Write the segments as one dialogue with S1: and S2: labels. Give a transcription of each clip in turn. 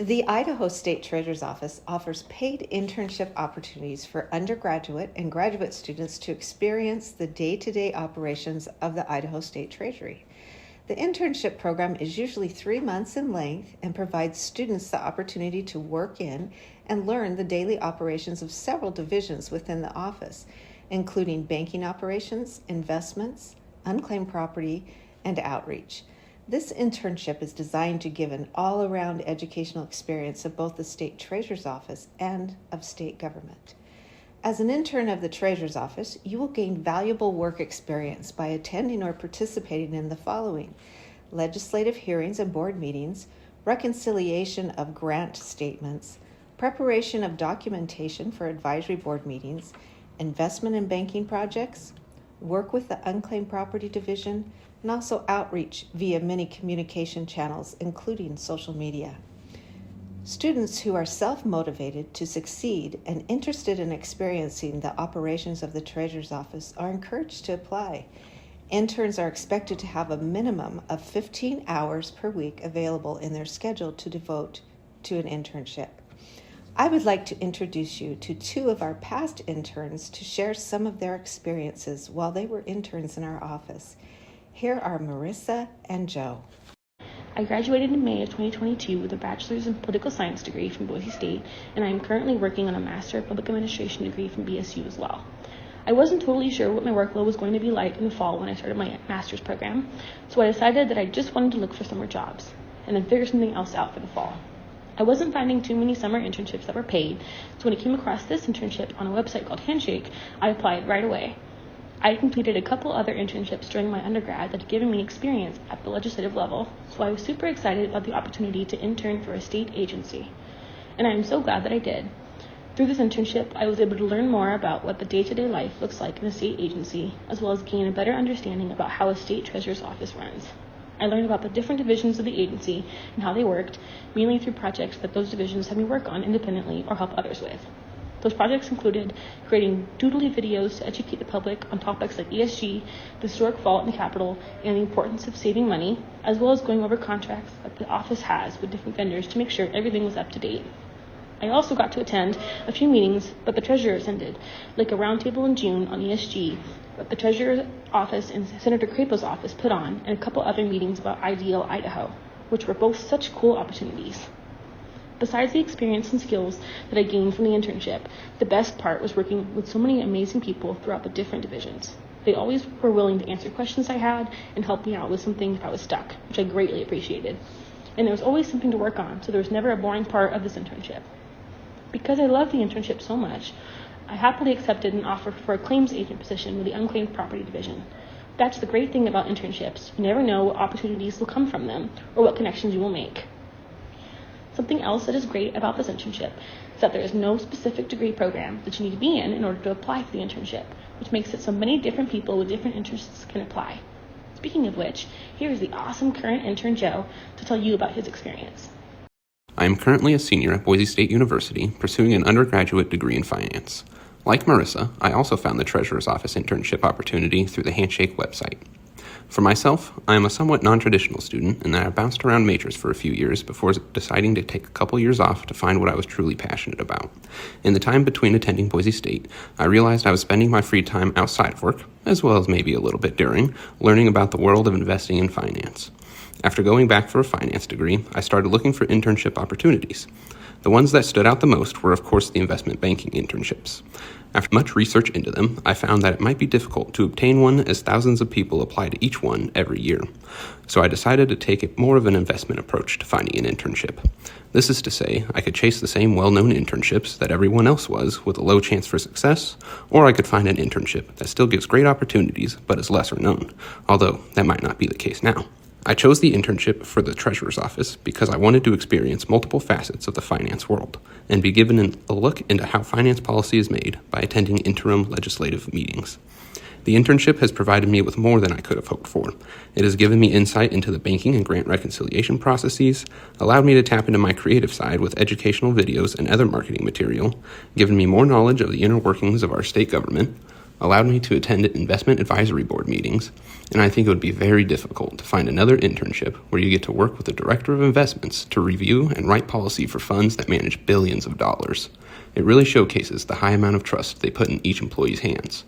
S1: The Idaho State Treasurer's Office offers paid internship opportunities for undergraduate and graduate students to experience the day-to-day operations of the Idaho State Treasury. The internship program is usually 3 months in length and provides students the opportunity to work in and learn the daily operations of several divisions within the office, including banking operations, investments, unclaimed property, and outreach. This internship is designed to give an all-around educational experience of both the State Treasurer's Office and of state government. As an intern of the Treasurer's Office, you will gain valuable work experience by attending or participating in the following: legislative hearings and board meetings, reconciliation of grant statements, preparation of documentation for advisory board meetings, investment and banking projects, work with the Unclaimed Property Division, and also outreach via many communication channels, including social media. Students who are self-motivated to succeed and interested in experiencing the operations of the Treasurer's Office are encouraged to apply. Interns are expected to have a minimum of 15 hours per week available in their schedule to devote to an internship. I would like to introduce you to 2 of our past interns to share some of their experiences while they were interns in our office. Here are Marissa and Joe.
S2: I graduated in May of 2022 with a bachelor's in political science degree from Boise State, and I am currently working on a master of public administration degree from BSU as well. I wasn't totally sure what my workload was going to be like in the fall when I started my master's program, so I decided that I just wanted to look for summer jobs and then figure something else out for the fall. I wasn't finding too many summer internships that were paid, so when I came across this internship on a website called Handshake, I applied right away. I had completed a couple other internships during my undergrad that had given me experience at the legislative level, so I was super excited about the opportunity to intern for a state agency. And I am so glad that I did. Through this internship, I was able to learn more about what the day-to-day life looks like in a state agency, as well as gain a better understanding about how a state treasurer's office runs. I learned about the different divisions of the agency and how they worked, mainly through projects that those divisions had me work on independently or help others with. Those projects included creating doodly videos to educate the public on topics like ESG, the historic fault in the Capitol, and the importance of saving money, as well as going over contracts that the office has with different vendors to make sure everything was up to date. I also got to attend a few meetings that the treasurer attended, like a roundtable in June on ESG that the treasurer's office and Senator Crapo's office put on, and a couple other meetings about Ideal, Idaho, which were both such cool opportunities. Besides the experience and skills that I gained from the internship, the best part was working with so many amazing people throughout the different divisions. They always were willing to answer questions I had and help me out with something if I was stuck, which I greatly appreciated. And there was always something to work on, so there was never a boring part of this internship. Because I loved the internship so much, I happily accepted an offer for a claims agent position with the Unclaimed Property Division. That's the great thing about internships. You never know what opportunities will come from them or what connections you will make. Something else that is great about this internship is that there is no specific degree program that you need to be in order to apply for the internship, which makes it so many different people with different interests can apply. Speaking of which, here is the awesome current intern Joe to tell you about his experience.
S3: I am currently a senior at Boise State University pursuing an undergraduate degree in finance. Like Marissa, I also found the Treasurer's Office internship opportunity through the Handshake website. For myself, I am a somewhat non-traditional student in that I bounced around majors for a few years before deciding to take a couple years off to find what I was truly passionate about. In the time between attending Boise State, I realized I was spending my free time outside of work, as well as maybe a little bit during, learning about the world of investing in finance. After going back for a finance degree, I started looking for internship opportunities. The ones that stood out the most were, of course, the investment banking internships. After much research into them, I found that it might be difficult to obtain one as thousands of people apply to each one every year. So I decided to take more of an investment approach to finding an internship. This is to say, I could chase the same well-known internships that everyone else was with a low chance for success, or I could find an internship that still gives great opportunities but is lesser known, although that might not be the case now. I chose the internship for the Treasurer's Office because I wanted to experience multiple facets of the finance world and be given a look into how finance policy is made by attending interim legislative meetings. The internship has provided me with more than I could have hoped for. It has given me insight into the banking and grant reconciliation processes, allowed me to tap into my creative side with educational videos and other marketing material, given me more knowledge of the inner workings of our state government, allowed me to attend investment advisory board meetings, and I think it would be very difficult to find another internship where you get to work with the director of investments to review and write policy for funds that manage billions of dollars. It really showcases the high amount of trust they put in each employee's hands.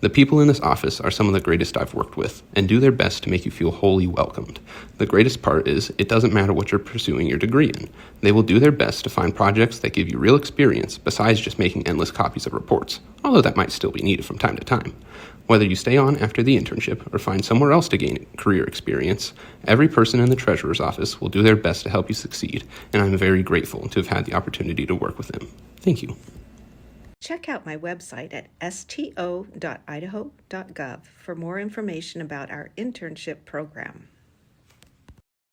S3: The people in this office are some of the greatest I've worked with and do their best to make you feel wholly welcomed. The greatest part is it doesn't matter what you're pursuing your degree in. They will do their best to find projects that give you real experience besides just making endless copies of reports, although that might still be needed from time to time. Whether you stay on after the internship or find somewhere else to gain career experience, every person in the treasurer's office will do their best to help you succeed, and I'm very grateful to have had the opportunity to work with them. Thank you.
S1: Check out my website at sto.idaho.gov for more information about our internship program.